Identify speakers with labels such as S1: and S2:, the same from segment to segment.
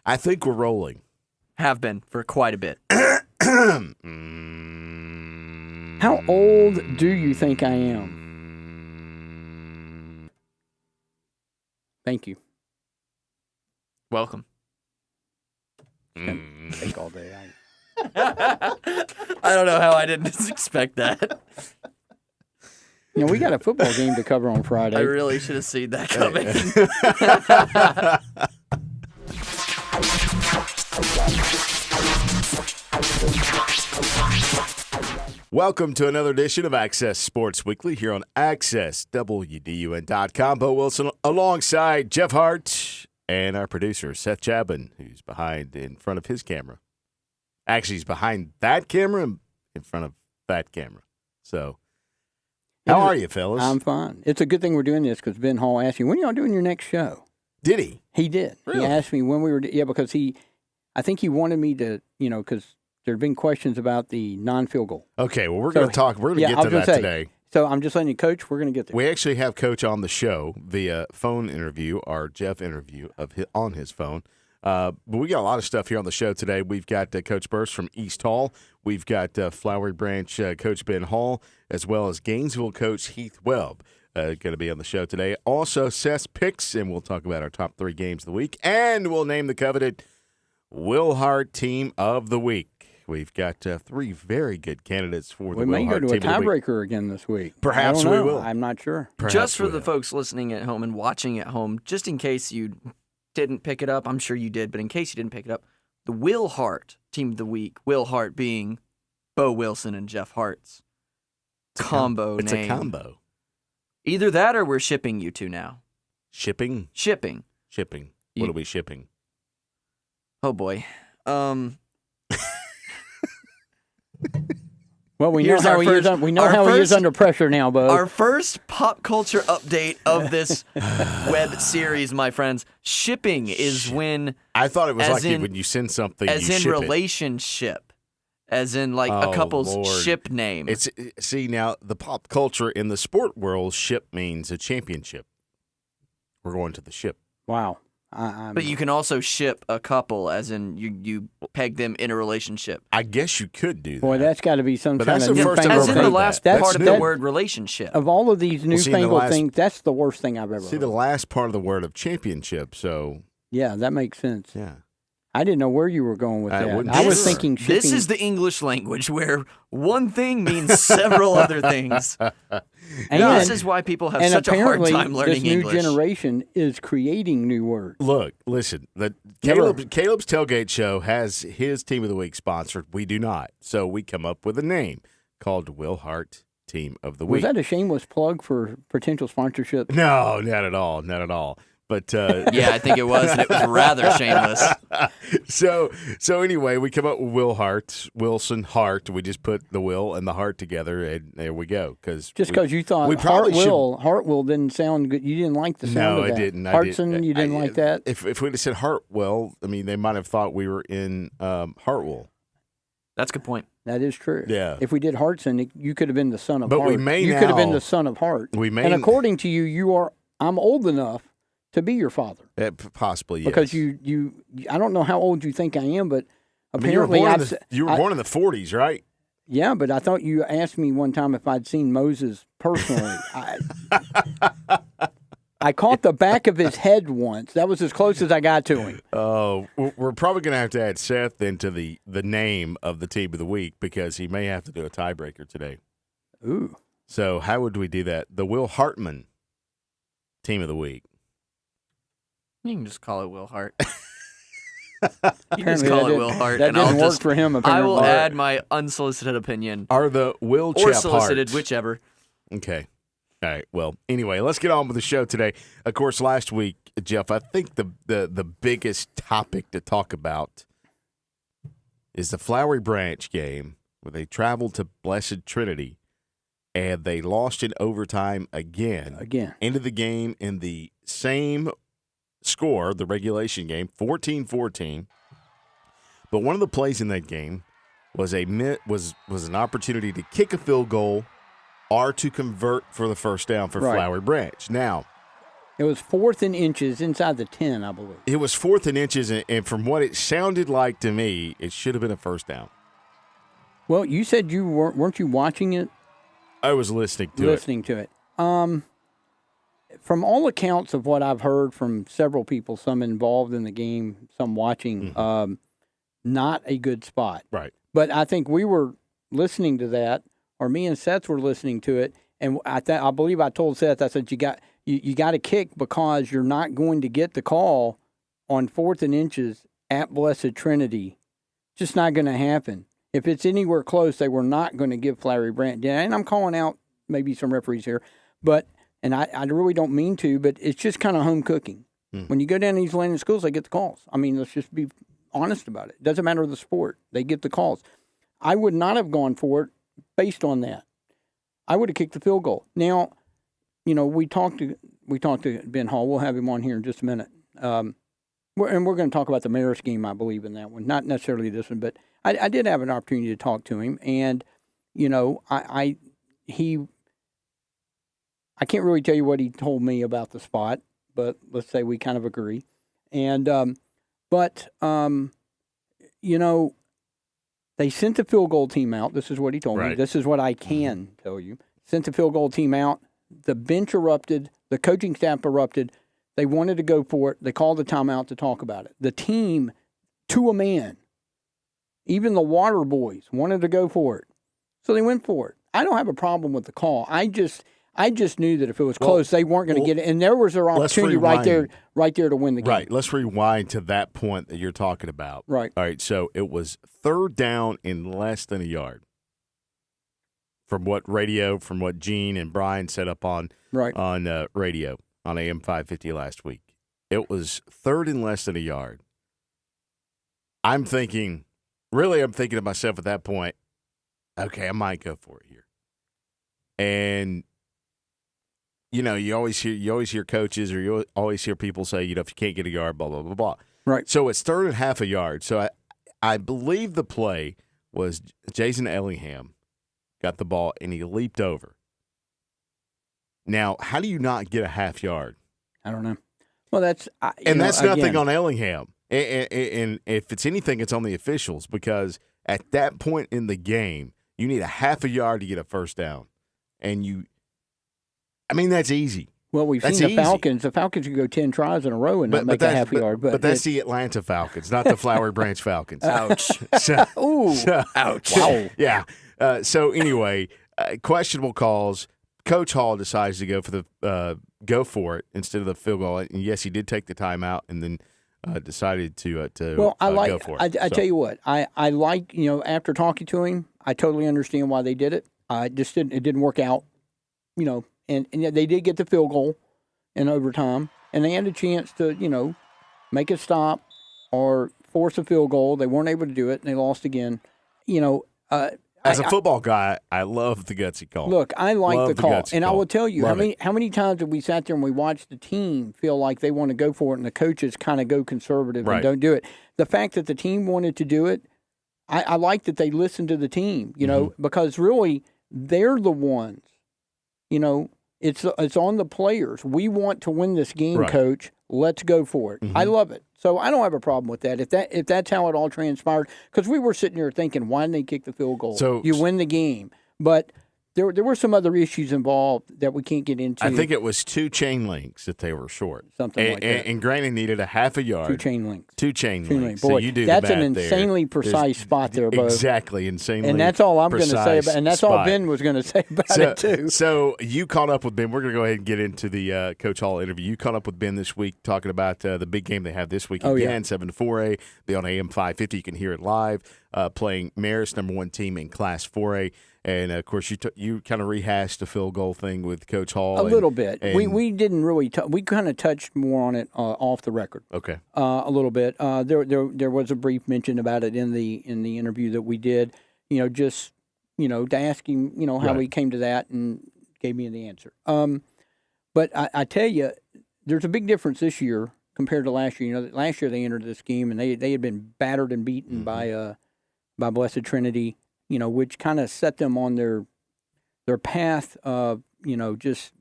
S1: I think we're rolling.
S2: Have been for quite a bit.
S3: How old do you think I am? Thank you.
S2: Welcome.
S3: Take all day.
S2: I don't know how I didn't expect that.
S3: We got a football game to cover on Friday.
S2: I really should have seen that coming.
S1: Welcome to another edition of Access Sports Weekly here on AccessWDUN.com. Bo Wilson alongside Jeff Hart and our producer, Seth Chapman, who's in front of his camera. Actually, he's behind that camera and in front of that camera. So, how are you, fellas?
S3: I'm fine. It's a good thing we're doing this because Ben Hall asked me, when are y'all doing your next show?
S1: Did he?
S3: He did.
S1: Really?
S3: He asked me when we were, because I think he wanted me to, because there have been questions about the non-field goal.
S1: Okay, well, we're going to talk. We're going to get to that today.
S3: So I'm just letting you, Coach, we're going to get there.
S1: We actually have Coach on the show via phone interview, our Jeff interview on his phone. But we got a lot of stuff here on the show today. We've got Coach Burst from East Hall. We've got Flowery Branch Coach Ben Hall, as well as Gainesville Coach Heath Webb going to be on the show today. Also, Seth's picks, and we'll talk about our top 3 games of the week. And we'll name the coveted Will Hart Team of the Week. We've got 3 very good candidates for the Will Hart Team of the Week.
S3: We may go to a tiebreaker again this week.
S1: Perhaps we will.
S3: I'm not sure.
S2: Just for the folks listening at home and watching at home, just in case you didn't pick it up, I'm sure you did, but in case you didn't pick it up, the Will Hart Team of the Week, Will Hart being Bo Wilson and Jeff Hart's combo name.
S1: It's a combo.
S2: Either that or we're shipping you two now.
S1: Shipping?
S2: Shipping.
S1: What are we shipping?
S2: Oh, boy.
S3: Well, we know how he is under pressure now, Bo.
S2: Our first pop culture update of this web series, my friends. Shipping is when...
S1: I thought it was like when you send something,
S2: as
S1: you
S2: in
S1: ship
S2: relationship. As in like a couple's ship name.
S1: See, now, the pop culture in the sport world, ship means a championship. We're going to the ship.
S3: Wow.
S2: But you can also ship a couple, as in you peg them in a relationship.
S1: I guess you could do that.
S3: Boy, that's got to be some kind of
S1: newfangled
S3: thing.
S2: As in the last part of the word relationship.
S3: Of all of these newfangled things, that's the worst thing I've ever heard.
S1: See, the last part of the word of championship, so...
S3: Yeah, that makes sense.
S1: Yeah.
S3: I didn't know where you were going with that. I was thinking shipping.
S2: This is the English language where one thing means several other things. And this is why people have such a hard time learning English.
S3: This new generation is creating new words.
S1: Look, listen, Caleb's Tailgate Show has his Team of the Week sponsored. We do not. So we come up with a name called Will Hart Team of the Week.
S3: Was that a shameless plug for potential sponsorship?
S1: No, not at all. Not at all. But
S2: yeah, I think it was, and it was rather shameless.
S1: So anyway, we come up with Will Hart, Wilson Hart. We just put the Will and the Hart together, and there we go. Just
S3: because you thought Hartwell didn't sound good, you didn't like the sound of that.
S1: No, I didn't.
S3: Hartson, you didn't like that.
S1: If we'd have said Hartwell, I mean, they might have thought we were in Hartwell.
S2: That's a good point.
S3: That is true.
S1: Yeah.
S3: If we did Hartson, you could have been the son of Hart.
S1: But we may
S3: you
S1: now.
S3: could have been the son of Hart.
S1: We may.
S3: And according to you, I'm old enough to be your father.
S1: Possibly, yes.
S3: Because you I don't know how old you think I am, but apparently
S1: you were born in the 40s, right?
S3: Yeah, but I thought you asked me one time if I'd seen Moses personally. I caught the back of his head once. That was as close as I got to him.
S1: Oh, we're probably going to have to add Seth into the name of the Team of the Week because he may have to do a tiebreaker today.
S3: Ooh.
S1: So how would we do that? The Will Hartman Team of the Week.
S2: You can just call it Will Hart. You can just call it Will Hart.
S3: That didn't work for him, apparently.
S2: I will add my unsolicited opinion.
S1: Are the Will Chap
S2: Or solicited,
S1: Hart.
S2: whichever.
S1: Okay. All right. Well, anyway, let's get on with the show today. Of course, last week, Jeff, I think the biggest topic to talk about is the Flowery Branch game where they traveled to Blessed Trinity and they lost in overtime again. Ended the game in the same score, the regulation game, 14-14. But one of the plays in that game was an opportunity to kick a field goal or to convert for the first down for Flowery Branch. Now,
S3: It was 4th and inches inside the 10, I believe.
S1: It was 4th and inches, and from what it sounded like to me, it should have been a first down.
S3: Well, you said you weren't you watching it?
S1: I was listening to
S3: it. From all accounts of what I've heard from several people, some involved in the game, some watching, not a good spot.
S1: Right.
S3: But I think we were listening to that, or me and Seth were listening to it, and I believe I told Seth, I said, you got to kick because you're not going to get the call on 4th and inches at Blessed Trinity. Just not going to happen. If it's anywhere close, they were not going to give Flowery Branch. And I'm calling out maybe some referees here, and I really don't mean to, but it's just kind of home cooking. When you go down to these landing schools, they get the calls. I mean, let's just be honest about it. It doesn't matter the sport. They get the calls. I would not have gone for it based on that. I would have kicked the field goal. Now, we talked to Ben Hall. We'll have him on here in just a minute. And we're going to talk about the Marist game, I believe, in that one. Not necessarily this one, but I did have an opportunity to talk to him. And, I can't really tell you what he told me about the spot, but let's say we kind of agree. And, they sent the field goal team out. This is what he told me. This is what I can tell you. Sent the field goal team out. The bench erupted. The coaching staff erupted. They wanted to go for it. They called the timeout to talk about it. The team, to a man, even the water boys wanted to go for it. So they went for it. I don't have a problem with the call. I just knew that if it was close, they weren't going to get it. And there was their opportunity right there to win the game.
S1: Right. Let's rewind to that point that you're talking about.
S3: Right.
S1: All right. So it was 3rd down in less than a yard. From what Gene and Brian set up on radio on AM 550 last week. It was 3rd and less than a yard. I'm thinking to myself at that point, okay, I might go for it here. And you always hear coaches or you always hear people say, if you can't get a yard, blah, blah, blah, blah.
S3: Right.
S1: So it's 3rd and half a yard. So I believe the play was Jason Ellingham got the ball and he leaped over. Now, how do you not get a half yard?
S3: I don't know. Well, that's
S1: nothing on Ellingham. And if it's anything, it's on the officials because at that point in the game, you need a half a yard to get a first down. And that's easy.
S3: Well, we've seen the Falcons. The Falcons can go 10 tries in a row and not make a half yard. But
S1: that's the Atlanta Falcons, not the Flowery Branch Falcons.
S2: Ouch.
S1: Ouch.
S3: Wow.
S1: Yeah. So anyway, questionable calls. Coach Hall decides to go for it instead of the field goal. And yes, he did take the timeout and then decided to go for it.
S3: I tell you what, I like, after talking to him, I totally understand why they did it. It didn't work out, and they did get the field goal in overtime, and they had a chance to, make it stop or force a field goal. They weren't able to do it, and they lost again.
S1: As a football guy, I love the gutsy call.
S3: Look, I like the call, and
S1: call.
S3: I will tell you how many times have we sat there and we watched the team feel like they want to go for it, and the coaches kind of go conservative and don't do it. The fact that the team wanted to do it, I like that they listened to the team, because really they're the ones, it's on the players. We want to win this game, Coach. Let's go for it. I love it. So I don't have a problem with that. If that's how it all transpired, because we were sitting here thinking, why didn't they kick the field goal?
S1: So
S3: you win the game. But there were some other issues involved that we can't get into.
S1: I think it was 2 chain links that they were short.
S3: Something like that.
S1: And Granny needed a half a yard.
S3: 2 chain links.
S1: 2 chain links.
S3: Boy,
S1: so you do
S3: that's
S1: the math
S3: an insanely
S1: there.
S3: precise spot there, Bo.
S1: Exactly, insanely.
S3: And that's all I'm going to say about. And that's
S1: spot.
S3: all Ben was going to say about it too.
S1: So you caught up with Ben. We're going to go ahead and get into the Coach Hall interview. You caught up with Ben this week talking about the big game they have this week again, 7 to 4A. Be on AM 550. You can hear it live. Playing Marist, number 1 team in Class 4A. And, of course, you kind of rehashed the field goal thing with Coach Hall.
S3: A little bit. We didn't really we kind of touched more on it off the record.
S1: Okay.
S3: A little bit. There was a brief mention about it in the interview that we did. To ask him, how he came to that and gave me the answer. But I tell you, there's a big difference this year compared to last year. Last year they entered this game and they had been battered and beaten by Blessed Trinity. Which kind of set them on their path of, just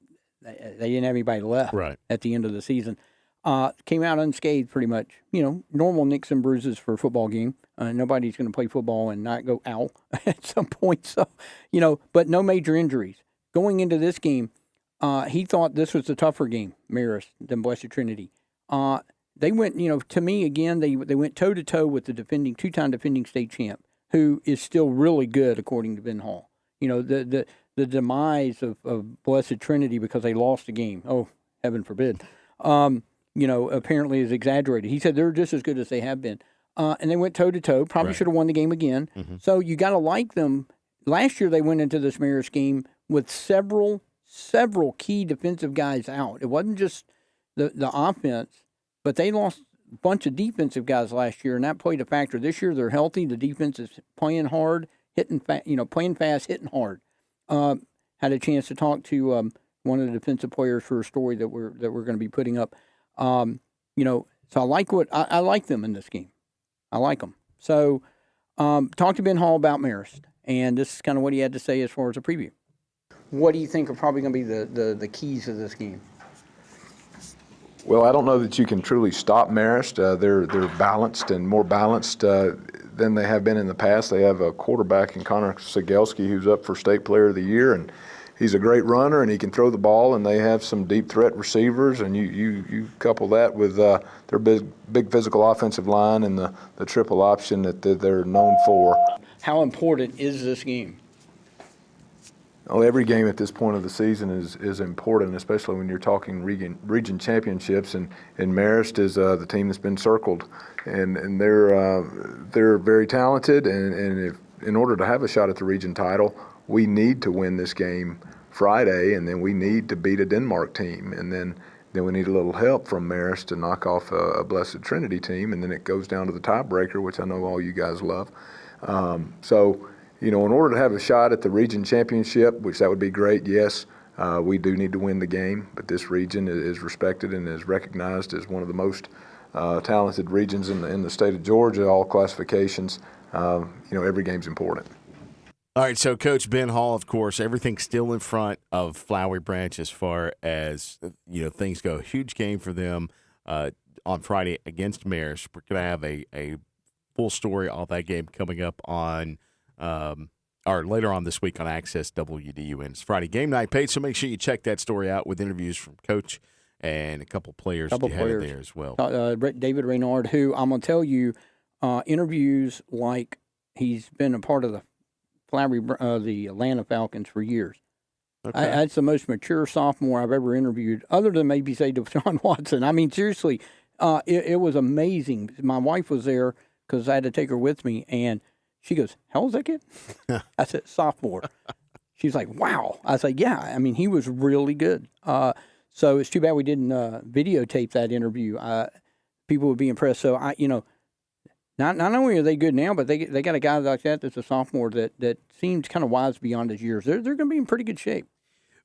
S3: they didn't have anybody left
S1: Right.
S3: at the end of the season. Came out unscathed pretty much. Normal nicks and bruises for a football game. Nobody's going to play football and not go ow at some point. So, but no major injuries. Going into this game, he thought this was the tougher game, Marist, than Blessed Trinity. They went, to me, again, they went toe-to-toe with the two-time defending state champ, who is still really good, according to Ben Hall. The demise of Blessed Trinity because they lost the game, oh, heaven forbid, apparently is exaggerated. He said they're just as good as they have been. And they went toe-to-toe, probably
S1: Right.
S3: should have won the game again.
S1: Mm-hmm.
S3: So you got to like them. Last year they went into this Marist game with several key defensive guys out. It wasn't just the offense, but they lost a bunch of defensive guys last year, and that played a factor. This year they're healthy. The defense is playing hard, playing fast, hitting hard. Had a chance to talk to one of the defensive players for a story that we're going to be putting up. So I like I like them in this game. I like them. So talk to Ben Hall about Marist, and this is kind of what he had to say as far as a preview. What do you think are probably going to be the keys of this game?
S4: Well, I don't know that you can truly stop Marist. They're balanced and more balanced than they have been in the past. They have a quarterback in Connor Sigelski who's up for State Player of the Year, and he's a great runner and he can throw the ball. And they have some deep threat receivers, and you couple that with their big physical offensive line and the triple option that they're known for.
S3: How important is this game?
S4: Well, every game at this point of the season is important, especially when you're talking region championships. And Marist is the team that's been circled, and they're very talented. And if in order to have a shot at the region title, we need to win this game Friday, and then we need to beat a Denmark team, and then we need a little help from Marist to knock off a Blessed Trinity team, and then it goes down to the tiebreaker, which I know all you guys love. In order to have a shot at the region championship, which that would be great, yes, we do need to win the game. But this region is respected and is recognized as one of the most talented regions in the state of Georgia, all classifications. Every game's important.
S1: All right, so Coach Ben Hall, of course, everything's still in front of Flowery Branch as far as, things go. Huge game for them on Friday against Marist. We're going to have a full story of that game coming up on or later on this week on Access WDUN. It's Friday game night, Paige, so make sure you check that story out with interviews from Coach and a couple players you had in there as well.
S3: David Reynard, who I'm going to tell you, interviews like he's been a part of the the Atlanta Falcons for years.
S1: Okay.
S3: That's the most mature sophomore I've ever interviewed, other than maybe, say, Deshaun Watson. I mean, seriously, it was amazing. My wife was there because I had to take her with me, and she goes, "How old's that kid?" I said, "Sophomore." She's like, "Wow." I said, "Yeah." I mean, he was really good. So it's too bad we didn't videotape that interview. People would be impressed. So not only are they good now, but they got a guy like that that's a sophomore that seems kind of wise beyond his years. They're going to be in pretty good shape.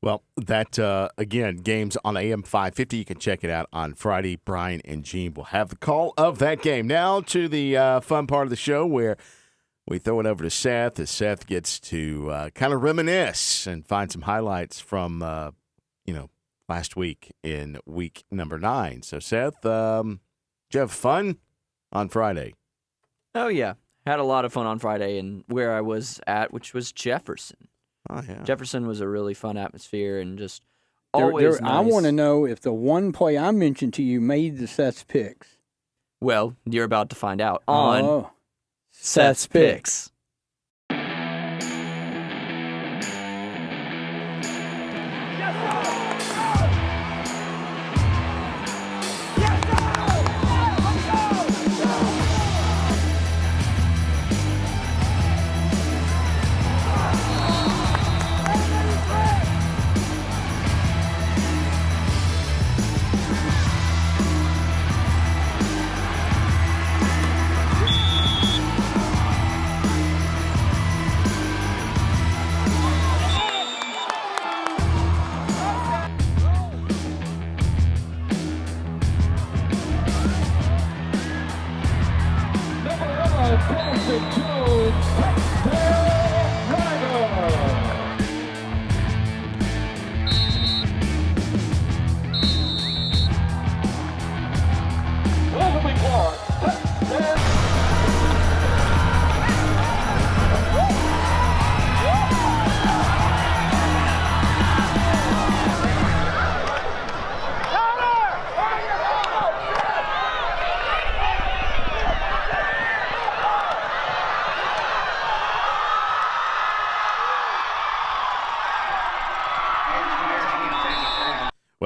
S1: Well, that, again, games on AM 550. You can check it out on Friday. Brian and Gene will have the call of that game. Now to the fun part of the show where we throw it over to Seth as Seth gets to kind of reminisce and find some highlights from, last week in week number 9. So, Seth, did you have fun on Friday?
S2: Oh, yeah. Had a lot of fun on Friday and where I was at, which was Jefferson.
S1: Oh, yeah.
S2: Jefferson was a really fun atmosphere and just always nice.
S3: I want to know if the one play I mentioned to you made the Seth's picks.
S2: Well, you're about to find out on Seth's Picks.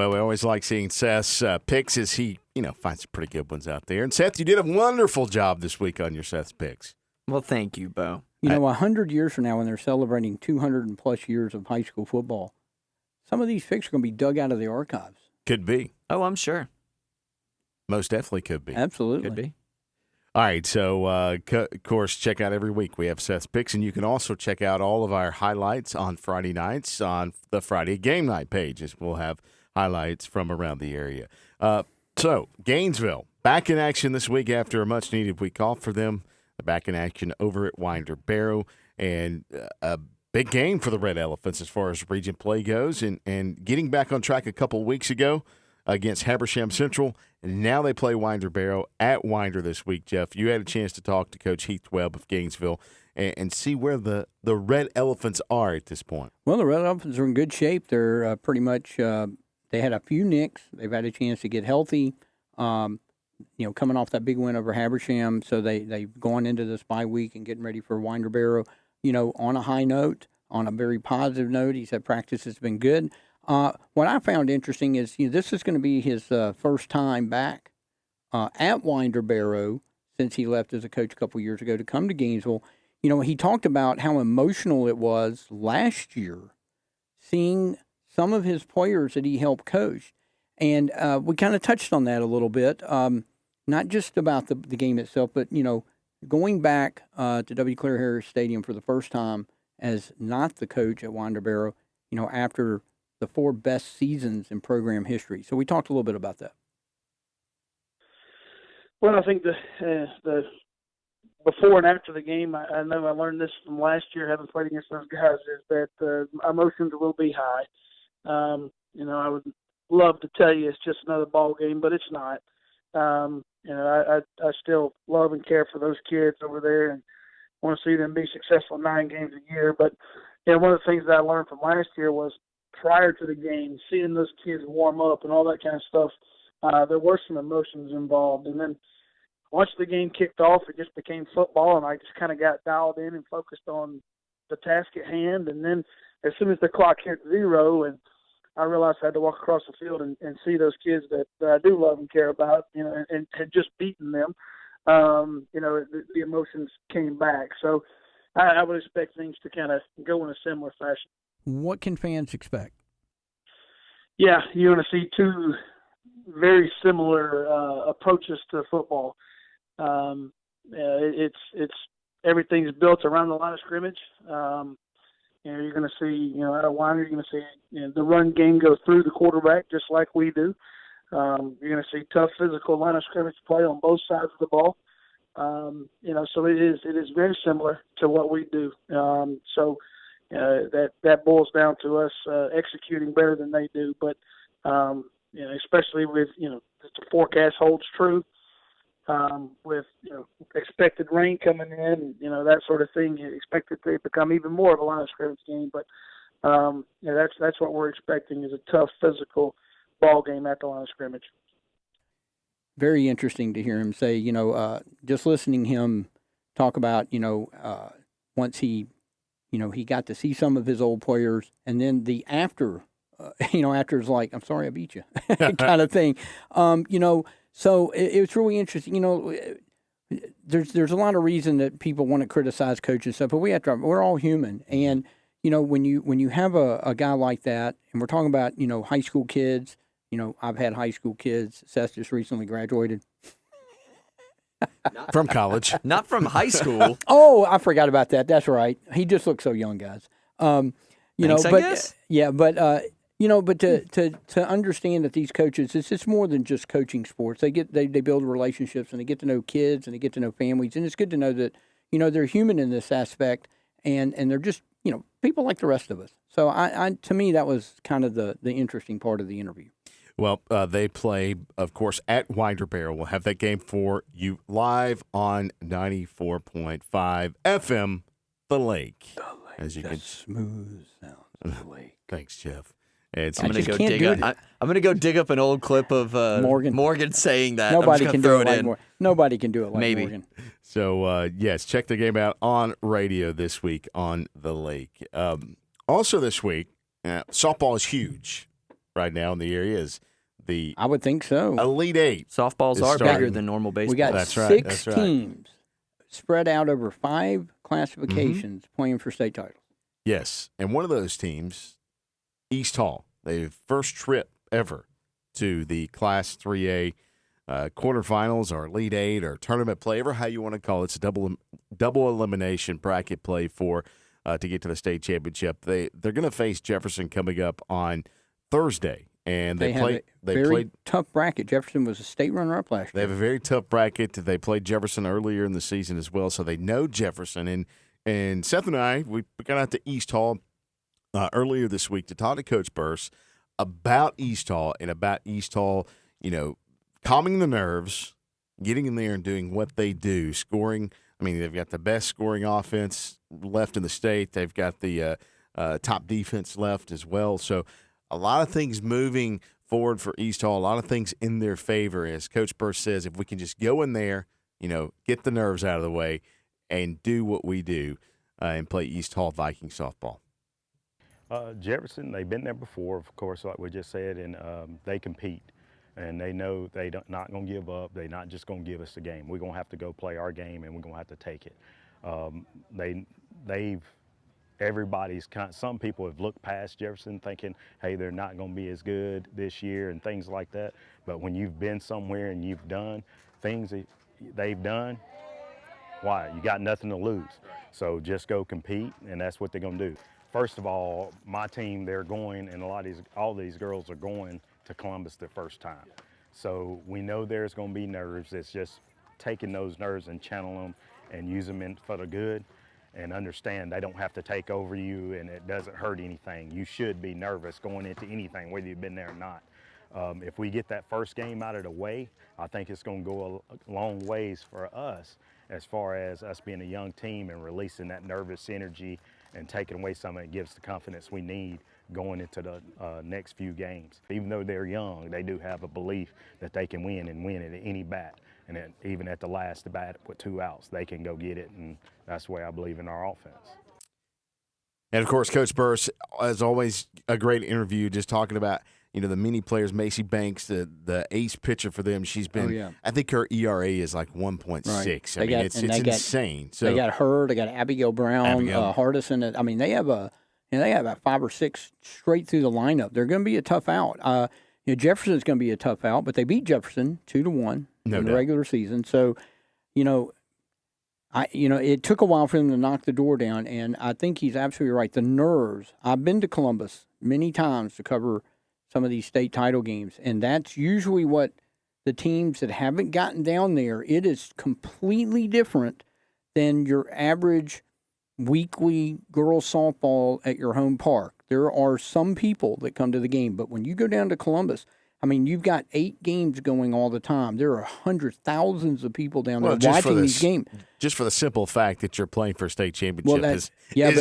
S1: Well, we always like seeing Seth's picks as he, finds some pretty good ones out there. And Seth, you did a wonderful job this week on your Seth's picks.
S2: Well, thank you, Bo.
S3: 100 years from now when they're celebrating 200 and plus years of high school football, some of these picks are going to be dug out of the archives.
S1: Could be.
S2: Oh, I'm sure.
S1: Most definitely could be.
S3: Absolutely.
S2: Could be.
S1: All right, so, of course, check out every week. We have Seth's picks, and you can also check out all of our highlights on Friday nights on the Friday Game Night pages. We'll have highlights from around the area. So, Gainesville, back in action this week after a much-needed week off for them. They're back in action over at Winder Barrow, and a big game for the Red Elephants as far as region play goes, and getting back on track a couple weeks ago against Habersham Central, and now they play Winder Barrow at Winder this week. Jeff, you had a chance to talk to Coach Heath Webb of Gainesville and see where the Red Elephants are at this point.
S3: Well, the Red Elephants are in good shape. They're pretty much they had a few nicks. They've had a chance to get healthy, coming off that big win over Habersham. So they've gone into this bye week and getting ready for Winder Barrow, on a high note, on a very positive note. He said practice has been good. What I found interesting is this is going to be his first time back at Winder Barrow since he left as a coach a couple years ago to come to Gainesville. He talked about how emotional it was last year seeing some of his players that he helped coach. And we kind of touched on that a little bit, not just about the game itself, but, going back to W. Claire Harris Stadium for the first time as not the coach at Winder Barrow, after the 4 best seasons in program history. So we talked a little bit about that.
S5: Well, I think the before and after the game, I know I learned this from last year having played against those guys, is that emotions will be high. I would love to tell you it's just another ball game, but it's not. I still love and care for those kids over there and want to see them be successful 9 games a year. But one of the things that I learned from last year was prior to the game, seeing those kids warm up and all that kind of stuff, there were some emotions involved. And then once the game kicked off, it just became football, and I just kind of got dialed in and focused on the task at hand. And then as soon as the clock hit 0 and I realized I had to walk across the field and see those kids that I do love and care about, and had just beaten them, the emotions came back. So I would expect things to kind of go in a similar fashion.
S3: What can fans expect?
S5: Yeah, you're going to see 2 very similar approaches to football. It's everything's built around the line of scrimmage. You're going to see, at a Winder, you're going to see the run game go through the quarterback just like we do. You're going to see tough physical line of scrimmage play on both sides of the ball. So it is very similar to what we do. That boils down to us executing better than they do. But especially with if the forecast holds true, with expected rain coming in, that sort of thing, you expect it to become even more of a line of scrimmage game. But that's what we're expecting, is a tough physical ball game at the line of scrimmage.
S3: Very interesting to hear him say, just listening him talk about, once he got to see some of his old players, and then the after, after is like, I'm sorry I beat you kind of thing. So it's really interesting. There's a lot of reason that people want to criticize coaches and stuff, but we're all human. And, when you have a guy like that, and we're talking about, high school kids, I've had high school kids. Seth just recently graduated.
S1: From college.
S2: Not from high school.
S3: Oh, I forgot about that. That's right. He just looks so young, guys.
S2: Thanks, I guess.
S3: Yeah, but but to understand that these coaches, it's more than just coaching sports. They build relationships, and they get to know kids, and they get to know families, and it's good to know that they're human in this aspect, and they're just people like the rest of us. So to me, that was kind of the interesting part of the interview.
S1: Well, they play, of course, at Winder Barrow. We'll have that game for you live on 94.5 FM, The Lake. As you can
S3: smooth sounds of the lake.
S1: Thanks, Jeff.
S2: I'm gonna go dig up an old clip of Morgan saying that.
S3: Nobody can do it like Morgan. Nobody can do it like
S2: Maybe.
S3: Morgan.
S1: So yes, check the game out on radio this week on the Lake. Also this week, softball is huge. right now in the area is the
S3: I would think so.
S1: Elite Eight.
S2: Softballs
S1: Is
S2: are
S1: starting.
S2: bigger than normal baseball.
S3: We got
S1: That's right,
S3: six
S1: that's right.
S3: teams spread out over 5 classifications playing for state titles.
S1: Yes, and one of those teams, East Hall, their first trip ever to the Class 3A quarterfinals or Elite Eight or tournament play, ever how you want to call it. It's a double elimination bracket play for to get to the state championship. They're going to face Jefferson coming up on Thursday, and they
S3: have
S1: played.
S3: a
S1: They
S3: very
S1: played.
S3: tough bracket. Jefferson was a state runner-up last
S1: They
S3: year.
S1: have a very tough bracket. They played Jefferson earlier in the season as well, so they know Jefferson. And Seth and I, we got out to East Hall earlier this week to talk to Coach Burse about East Hall and about East Hall, calming the nerves, getting in there and doing what they do, scoring. I mean, they've got the best scoring offense left in the state. They've got the top defense left as well. So a lot of things moving forward for East Hall, a lot of things in their favor. As Coach Burse says, if we can just go in there, get the nerves out of the way and do what we do and play East Hall Viking softball.
S6: Jefferson, they've been there before, of course, like we just said, and they compete. And they know they're not going to give up. They're not just going to give us the game. We're going to have to go play our game, and we're going to have to take it. Some people have looked past Jefferson thinking, hey, they're not going to be as good this year and things like that. But when you've been somewhere and you've done things that they've done, why? You got nothing to lose. So just go compete, and that's what they're going to do. First of all, my team, they're going, and all these girls are going to Columbus the first time. So we know there's going to be nerves. It's just taking those nerves and channel them and use them for the good, and understand they don't have to take over you, and it doesn't hurt anything. You should be nervous going into anything, whether you've been there or not. If we get that first game out of the way, I think it's going to go a long ways for us as far as us being a young team and releasing that nervous energy and taking away some of it gives the confidence we need going into the next few games. Even though they're young, they do have a belief that they can win and win at any bat. And then even at the last bat with 2 outs, they can go get it, and that's the way I believe in our offense.
S1: And, of course, Coach Burse, as always, a great interview just talking about, the many players, Macy Banks, the ace pitcher for them. She's been, I think her ERA is like 1.6.
S3: Right.
S1: I mean, it's insane. So
S3: they got her, they got Abigail Brown, Hardison. I mean, they have about 5 or 6 straight through the lineup. They're going to be a tough out. Jefferson's going to be a tough out, but they beat Jefferson 2-1 in the regular season. So, it took a while for them to knock the door down, and I think he's absolutely right. The nerves. I've been to Columbus many times to cover some of these state title games, and that's usually what the teams that haven't gotten down there, it is completely different than your average weekly girls softball at your home park. There are some people that come to the game, but when you go down to Columbus, I mean, you've got 8 games going all the time. There are hundreds, thousands of people down there watching these games.
S1: Just for the simple fact that you're playing for a state championship is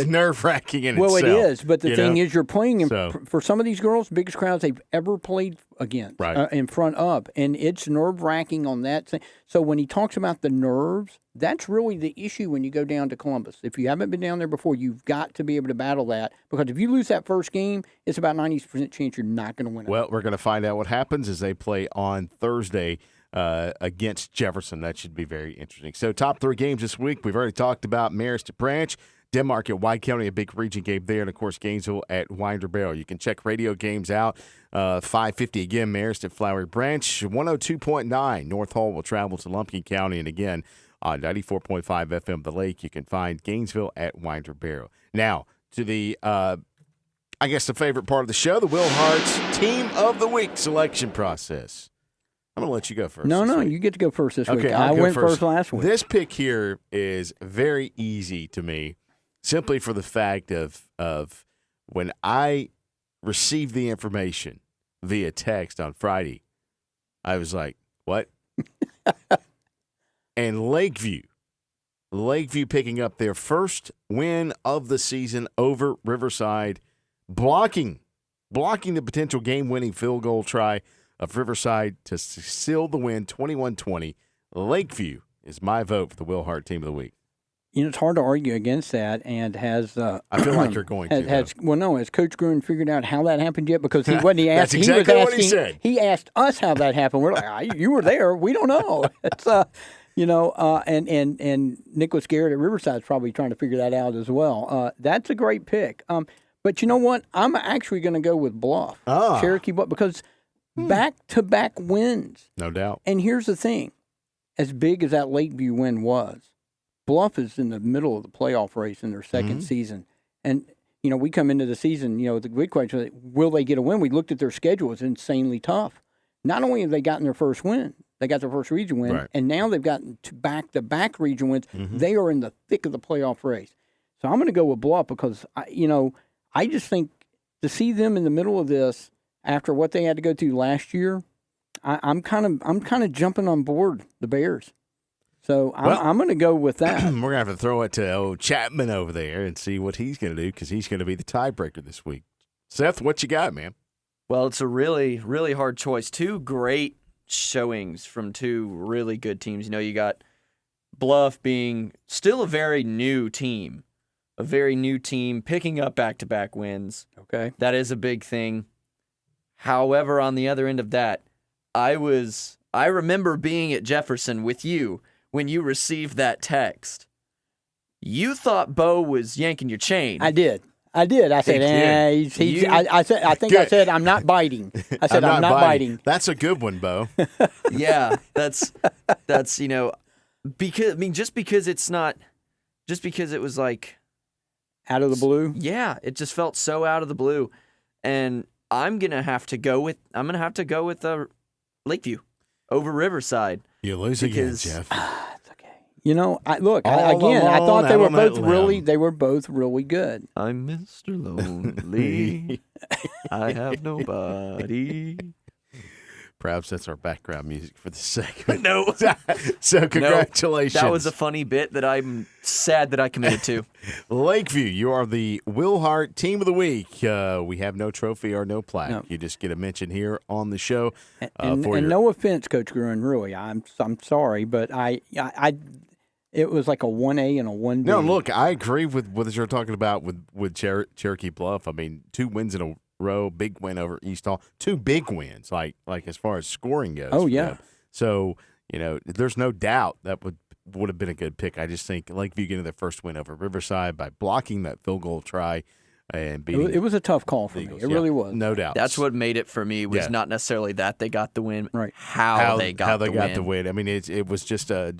S1: nerve-wracking in
S3: itself.
S1: itself.
S3: Well, it is, but the thing is you're playing for some of these girls, biggest crowds they've ever played against, in front of, and it's nerve-wracking on that thing. So when he talks about the nerves, that's really the issue when you go down to Columbus. If you haven't been down there before, you've got to be able to battle that, because if you lose that first game, it's about 90% chance you're not going to win it.
S1: Well, we're going to find out what happens as they play on Thursday against Jefferson. That should be very interesting. So top 3 games this week. We've already talked about Marist at Branch, Denmark at White County, a big region game there, and, of course, Gainesville at Winder Barrow. You can check radio games out. 5:50 again, Marist at Flowery Branch. 102.9, North Hall will travel to Lumpkin County. And, again, on 94.5 FM The Lake, you can find Gainesville at Winder Barrow. Now, to the I guess the favorite part of the show, the Will Hart's Team of the Week selection process. I'm going to let you go first.
S3: No, you get to go first this week.
S1: I
S3: went first last week.
S1: This pick here is very easy to me, simply for the fact of when I received the information via text on Friday, I was like, what? And Lakeview picking up their first win of the season over Riverside, blocking the potential game-winning field goal try of Riverside to seal the win 21-20. Lakeview is my vote for the Will Hart Team of the Week.
S3: it's hard to argue against that. And has
S1: I feel like you're going to.
S3: has Coach Gruen figured out how that happened yet? Because he wasn't. He asked.
S1: That's exactly
S3: he was
S1: what he
S3: asking,
S1: said.
S3: He asked us how that happened. We're like, you were there. We don't know. It's and Nicholas Garrett at Riverside is probably trying to figure that out as well. That's a great pick. But you know what? I'm actually going to go with Bluff, Cherokee Bluff, because back-to-back wins.
S1: No doubt.
S3: And here's the thing. As big as that Lakeview win was, Bluff is in the middle of the playoff race in their second season. And, we come into the season, the big question is, will they get a win? We looked at their schedule. It's insanely tough. Not only have they gotten their first win, they got their first region win,
S1: right.
S3: and now they've gotten back-to-back region wins. They are in the thick of the playoff race. So I'm going to go with Bluff because, I just think to see them in the middle of this after what they had to go through last year, I'm kind of jumping on board the Bears. So I'm going to go with that.
S1: We're going to have to throw it to old Chapman over there and see what he's going to do because he's going to be the tiebreaker this week. Seth, what you got, man?
S2: Well, it's a really, really hard choice. Two great showings from two really good teams. You got Bluff being still a very new team. Picking up back-to-back wins.
S3: Okay.
S2: That is a big thing. However, on the other end of that, I remember being at Jefferson with you when you received that text. You thought Bo was yanking your chain.
S3: I did. I said, I said, I'm not biting. I said, I'm not biting.
S1: That's a good one, Bo.
S2: Yeah, that's because it was like
S3: out of the blue.
S2: Yeah, it just felt so out of the blue, and I'm gonna have to go with Lakeview over Riverside.
S1: You lose again, Jeff.
S3: It's okay. I
S1: alone
S3: thought they
S1: out
S3: were
S1: on that
S3: both really good.
S2: I'm Mr. Lonely. I have nobody.
S1: Perhaps that's our background music for the segment.
S2: No.
S1: So congratulations.
S2: That was a funny bit that I'm sad that I committed to.
S1: Lakeview, you are the Wilhart Team of the Week. We have no trophy or no plaque.
S3: No.
S1: You just get a mention here on the show.
S3: And no offense, Coach Gruen, really. I'm sorry, but it was like a 1A and a 1B.
S1: No, look, I agree with what you're talking about with Cherokee Bluff. I mean, 2 wins in a row, big win over East Hall, 2 big wins, like as far as scoring goes.
S3: Oh, yeah.
S1: Them. So, there's no doubt that would have been a good pick. I just think Lakeview getting their first win over Riverside by blocking that field goal try and beating
S3: it was a tough call for
S1: Eagles.
S3: me. It really was.
S1: No doubt.
S2: That's what made it for me was not necessarily that they got the win,
S3: right?
S2: How they got the win.
S1: I mean, it was just a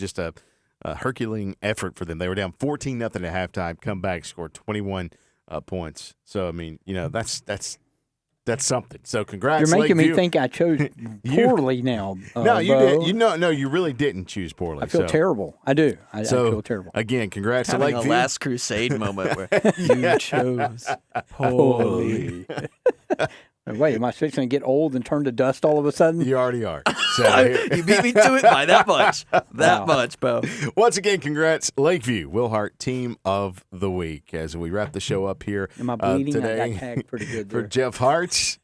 S1: Herculean effort for them. They were down 14-0 at halftime, come back, scored 21 points. So I mean, that's something. So congrats.
S3: You're making
S1: Lakeview.
S3: me think I chose poorly now.
S1: No, you
S3: Bo.
S1: did. No, you really didn't choose poorly.
S3: I feel terrible. I do. I feel terrible.
S1: Again, congrats to
S2: Having
S1: Lakeview.
S2: a Last Crusade moment where you chose poorly.
S3: Wait, am I fixing to get old and turn to dust all of a sudden?
S1: You already are. So,
S2: you beat me to it by that much. That much, Bo.
S1: Once again, congrats, Lakeview, Wilhart Team of the Week. As we wrap the show up here
S3: Am I bleeding?
S1: today,
S3: I got tagged pretty good there.
S1: For Jeff Hartz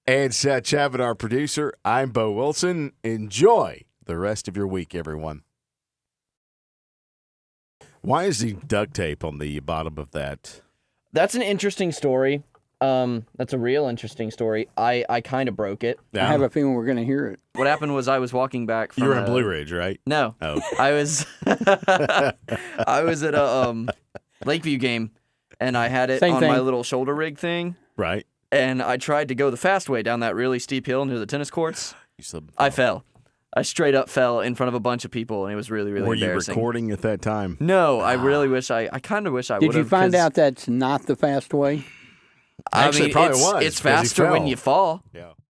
S1: and Seth Chavin, our producer, I'm Bo Wilson. Enjoy the rest of your week, everyone. Why is the duct tape on the bottom of that?
S2: That's an interesting story. That's a real interesting story. I kind of broke it.
S3: I have a feeling we're going to hear it.
S2: What happened was I was walking back from
S1: You were in Blue Ridge, right?
S2: No.
S1: Oh. Okay.
S2: I was at a Lakeview game, and I had it on my little shoulder rig thing.
S1: Right.
S2: And I tried to go the fast way down that really steep hill near the tennis courts.
S1: You slipped.
S2: I fell. I straight up fell in front of a bunch of people, and it was really, really embarrassing.
S1: Were you recording at that time?
S2: No, I really wish I kind of wish I would have.
S3: Did you find out that's not the fast way?
S1: Actually,
S2: I mean,
S1: probably was.
S2: It's faster when you fall.
S1: Yeah.